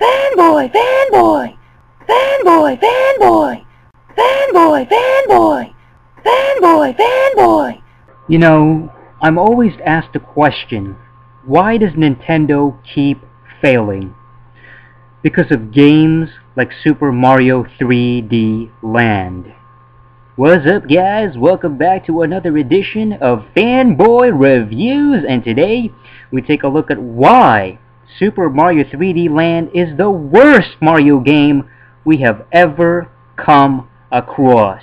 Fanboy, fanboy, fanboy, fanboy, fanboy, fanboy, fanboy, fanboy. You know, I'm always asked the question, why does Nintendo keep failing? Because of games like Super Mario 3D Land. What's up, guys? Welcome back to another edition of Fanboy Reviews, and today we take a look at why Super Mario 3D Land is the worst Mario game we have ever come across.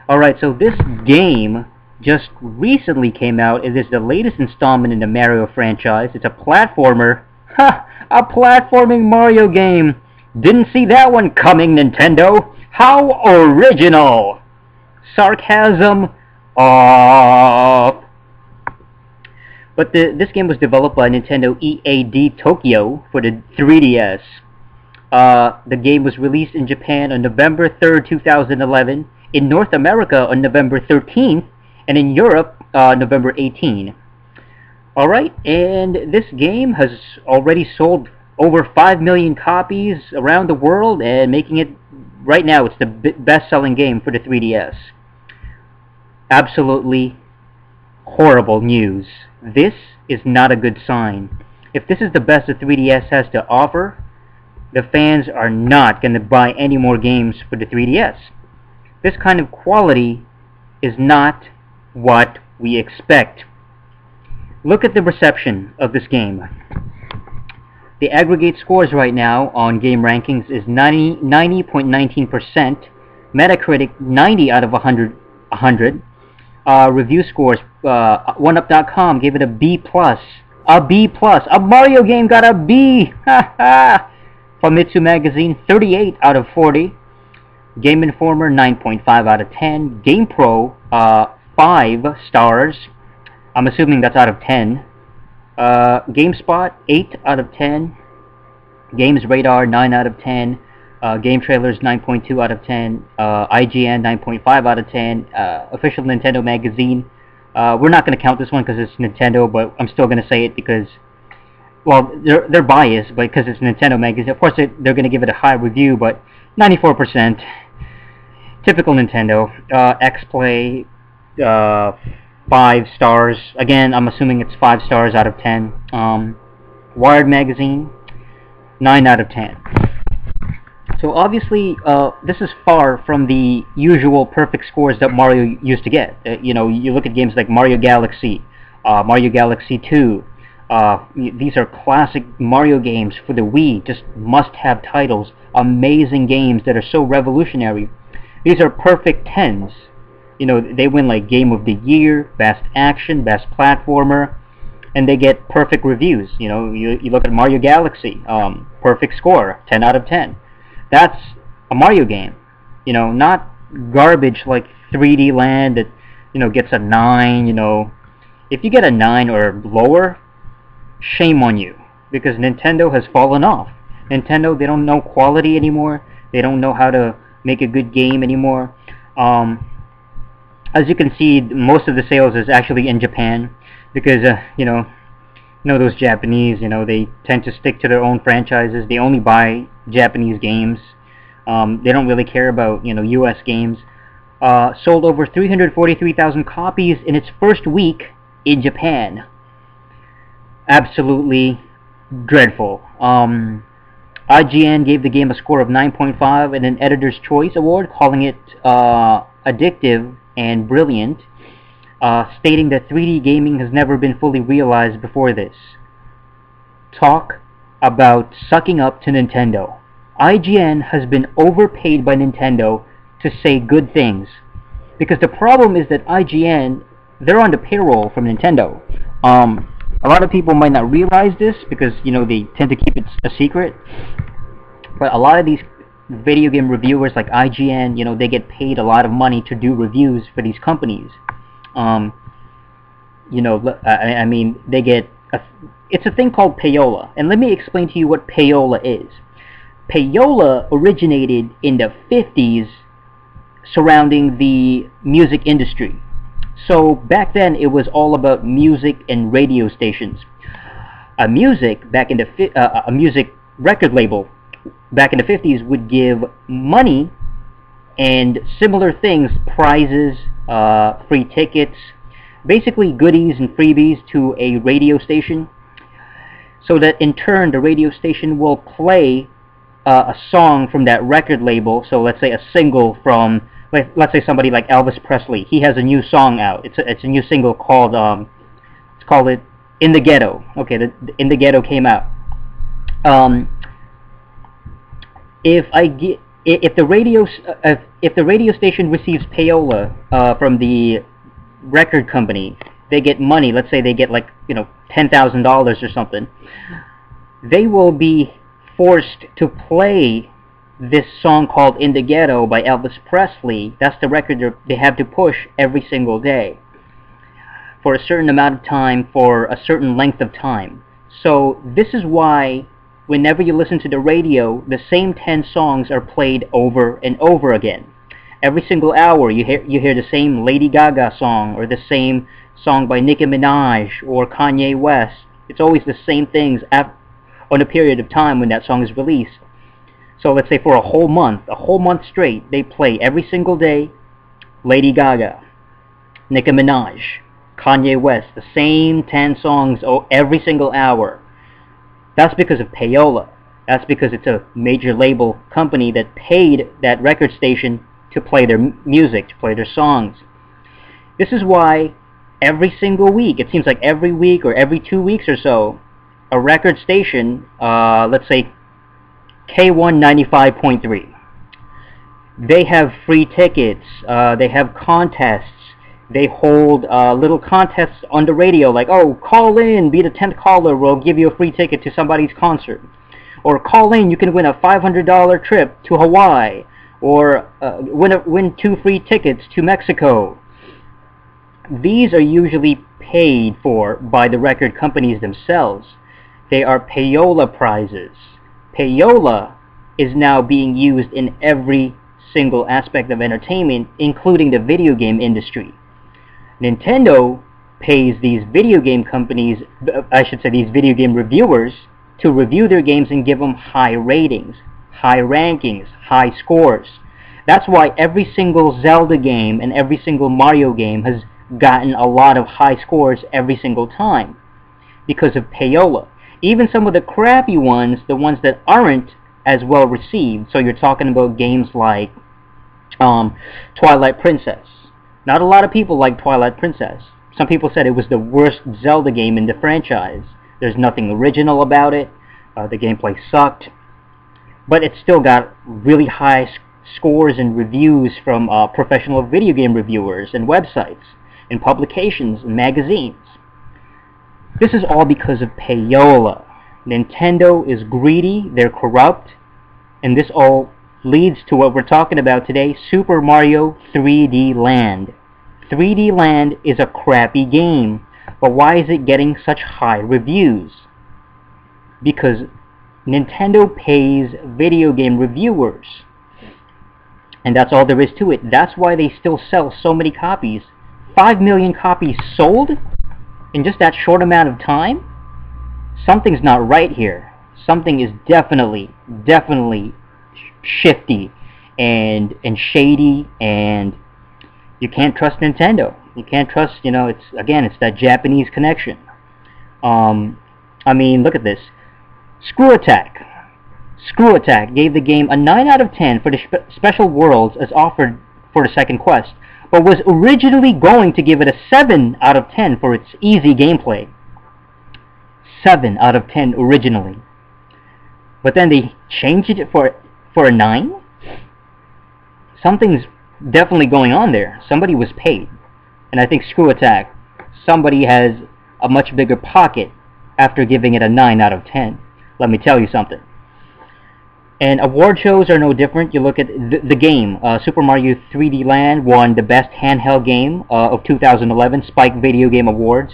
Alright, so this game just recently came out. It is the latest installment in the Mario franchise. It's a platformer. Ha! A platforming Mario game! Didn't see that one coming, Nintendo! How original! Sarcasm off! But this game was developed by Nintendo EAD Tokyo for the 3DS. The game was released in Japan on November 3rd, 2011, in North America on November 13th, and in Europe, November 18th. Alright, and this game has already sold over 5 million copies around the world, and making it, right now, it's the best-selling game for the 3DS. Absolutely horrible news. This is not a good sign. If this is the best the 3DS has to offer, the fans are not going to buy any more games for the 3DS. This kind of quality is not what we expect. Look at the reception of this game. The aggregate scores right now on game rankings is 90.19%, Metacritic 90 out of 100. Review scores, 1up.com gave it a B+. A B+. A Mario game got a B! Famitsu Magazine, 38 out of 40. Game Informer, 9.5 out of 10. GamePro, 5 stars. I'm assuming that's out of 10. GameSpot, 8 out of 10. Games Radar, 9 out of 10. Game Trailers, 9.2 out of 10. IGN, 9.5 out of 10. Official Nintendo Magazine. We're not going to count this one because it's Nintendo, but I'm still going to say it because, well, they're biased, but because it's Nintendo Magazine. Of course, they're going to give it a high review, but 94%. Typical Nintendo. X-Play, 5 stars. Again, I'm assuming it's 5 stars out of 10. Wired Magazine, 9 out of 10. So obviously, this is far from the usual perfect scores that Mario used to get. You know, you look at games like Mario Galaxy, Mario Galaxy 2. These are classic Mario games for the Wii, just must-have titles. Amazing games that are so revolutionary. These are perfect 10s. You know, they win like Game of the Year, Best Action, Best Platformer, and they get perfect reviews. You know, you look at Mario Galaxy, perfect score, 10 out of 10. That's a Mario game, you know, not garbage like 3D Land that, you know, gets a 9, you know. If you get a 9 or lower, shame on you, because Nintendo has fallen off. Nintendo, they don't know quality anymore. They don't know how to make a good game anymore. As you can see, most of the sales is actually in Japan, because, you know those Japanese, you know, they tend to stick to their own franchises. They only buy Japanese games. They don't really care about, you know, US games. Sold over 343,000 copies in its first week in Japan. Absolutely dreadful. IGN gave the game a score of 9.5 and an Editor's Choice Award, calling it addictive and brilliant. Stating that 3D gaming has never been fully realized before this. Talk about sucking up to Nintendo. IGN has been overpaid by Nintendo to say good things. Because the problem is that IGN, they're on the payroll from Nintendo. A lot of people might not realize this because, you know, they tend to keep it a secret. But a lot of these video game reviewers like IGN, you know, they get paid a lot of money to do reviews for these companies. You know, I mean, they get it's a thing called payola, and let me explain to you what payola is. Payola originated in the 50s surrounding the music industry. So back then it was all about music and radio stations. Music back in the record label back in the 50s would give money and similar things, prizes, free tickets, basically goodies and freebies to a radio station, so that in turn the radio station will play a song from that record label. So let's say a single from, let's say somebody like Elvis Presley. He has a new song out. It's a new single called let's call it "In the Ghetto." Okay, the "In the Ghetto" came out. If the radio station receives payola from the record company, they get money. Let's say they get like $10,000 or something. They will be forced to play this song called "In the Ghetto" by Elvis Presley. That's the record they have to push every single day for a certain amount of time, for a certain length of time. So this is why whenever you listen to the radio, the same 10 songs are played over and over again. Every single hour you hear the same Lady Gaga song, or the same song by Nicki Minaj or Kanye West. It's always the same things on a period of time when that song is released. So let's say for a whole month straight, they play every single day Lady Gaga, Nicki Minaj, Kanye West, the same 10 songs every single hour. That's because of payola. That's because it's a major label company that paid that record station to play their music, to play their songs. This is why every single week, it seems like every week or every 2 weeks or so, a record station, let's say K1 95.3, they have free tickets, they have contests, they hold little contests on the radio, like, oh, call in, be the 10th caller, we'll give you a free ticket to somebody's concert. Or call in, you can win a $500 trip to Hawaii. Or win 2 free tickets to Mexico. These are usually paid for by the record companies themselves. They are payola prizes. Payola is now being used in every single aspect of entertainment, including the video game industry. Nintendo pays these video game companies, I should say these video game reviewers, to review their games and give them high ratings, high rankings, high scores. That's why every single Zelda game and every single Mario game has gotten a lot of high scores every single time, because of payola. Even some of the crappy ones, the ones that aren't as well received, so you're talking about games like Twilight Princess. Not a lot of people like Twilight Princess. Some people said it was the worst Zelda game in the franchise. There's nothing original about it. The gameplay sucked. But it still got really high scores and reviews from professional video game reviewers and websites and publications and magazines. This is all because of payola. Nintendo is greedy, they're corrupt, and this all leads to what we're talking about today, Super Mario 3D Land. 3D Land is a crappy game, but why is it getting such high reviews? Because Nintendo pays video game reviewers. And that's all there is to it. That's why they still sell so many copies. 5 million copies sold in just that short amount of time? Something's not right here. Something is definitely shifty and shady, and you can't trust Nintendo. You can't trust, it's that Japanese connection. I mean, look at this. Screw Attack gave the game a 9 out of 10 for the special worlds as offered for the second quest, but was originally going to give it a 7 out of 10 for its easy gameplay. 7 out of 10 originally. But then they changed it for a 9? Something's definitely going on there. Somebody was paid. And I think Screw Attack, somebody has a much bigger pocket after giving it a 9 out of 10. Let me tell you something. And award shows are no different. You look at the game. Super Mario 3D Land won the best handheld game of 2011 Spike Video Game Awards.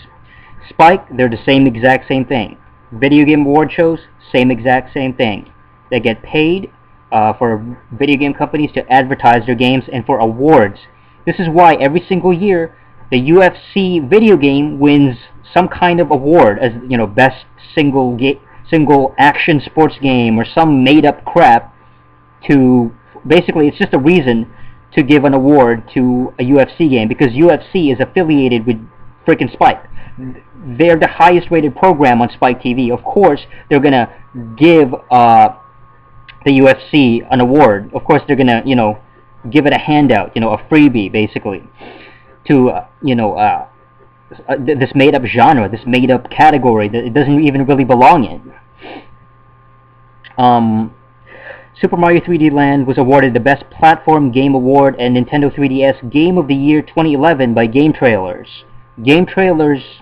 Spike, they're the exact same thing. Video game award shows, exact same thing. They get paid for video game companies to advertise their games and for awards. This is why every single year the UFC video game wins some kind of award as best single single action sports game or some made-up crap to... Basically, it's just a reason to give an award to a UFC game, because UFC is affiliated with freaking Spike. They're the highest rated program on Spike TV. Of course, they're gonna give the UFC an award. Of course, they're gonna, you know, give it a handout, you know, a freebie, basically, to, this made-up genre, this made-up category that it doesn't even really belong in. Super Mario 3D Land was awarded the Best Platform Game Award and Nintendo 3DS Game of the Year 2011 by Game Trailers. Game Trailers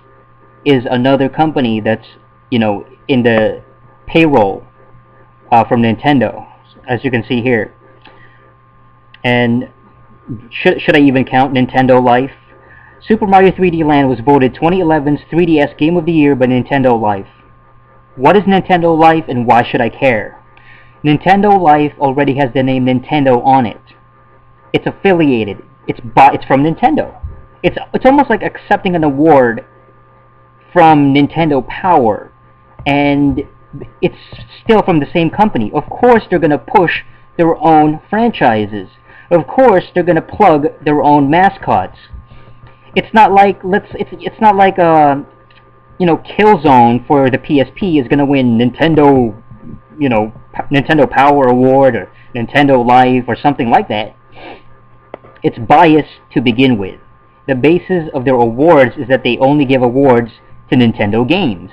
is another company that's, you know, in the payroll from Nintendo, as you can see here. And should I even count Nintendo Life? Super Mario 3D Land was voted 2011's 3DS Game of the Year by Nintendo Life. What is Nintendo Life and why should I care? Nintendo Life already has the name Nintendo on it. It's affiliated. It's from Nintendo. It's almost like accepting an award from Nintendo Power, and it's still from the same company. Of course, they're gonna push their own franchises. Of course, they're gonna plug their own mascots. It's not like it's not like you know, Killzone for the PSP is gonna win Nintendo, you know, Nintendo Power Award or Nintendo Life or something like that. It's biased to begin with. The basis of their awards is that they only give awards to Nintendo games.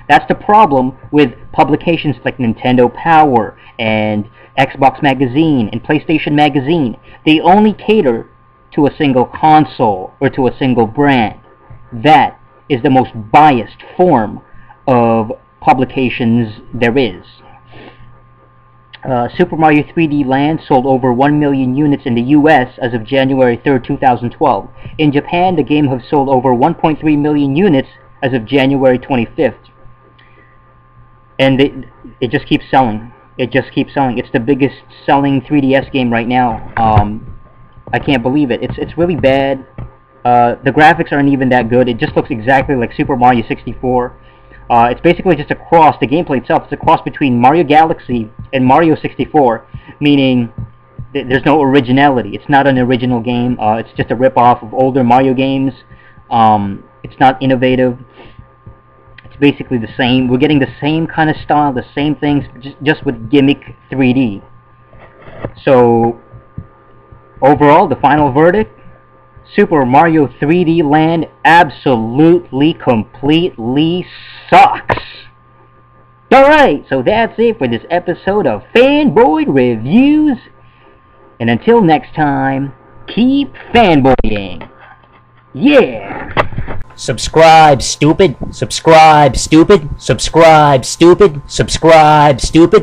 That's the problem with publications like Nintendo Power and Xbox Magazine and PlayStation Magazine. They only cater to a single console or to a single brand. That is the most biased form of publications there is. Super Mario 3D Land sold over 1 million units in the US as of January 3rd, 2012. In Japan, the game has sold over 1.3 million units as of January 25th. And it just keeps selling. It just keeps selling. It's the biggest selling 3DS game right now. I can't believe it. It's really bad. The graphics aren't even that good. It just looks exactly like Super Mario 64. It's basically just a cross. The gameplay itself is a cross between Mario Galaxy and Mario 64, meaning there's no originality. It's not an original game. It's just a rip-off of older Mario games. It's not innovative. It's basically the same. We're getting the same kind of style, the same things, just with gimmick 3D. So, overall, the final verdict: Super Mario 3D Land absolutely, completely sucks. Alright, so that's it for this episode of Fanboy Reviews. And until next time, keep fanboying. Yeah! Subscribe, stupid. Subscribe, stupid. Subscribe, stupid. Subscribe, stupid.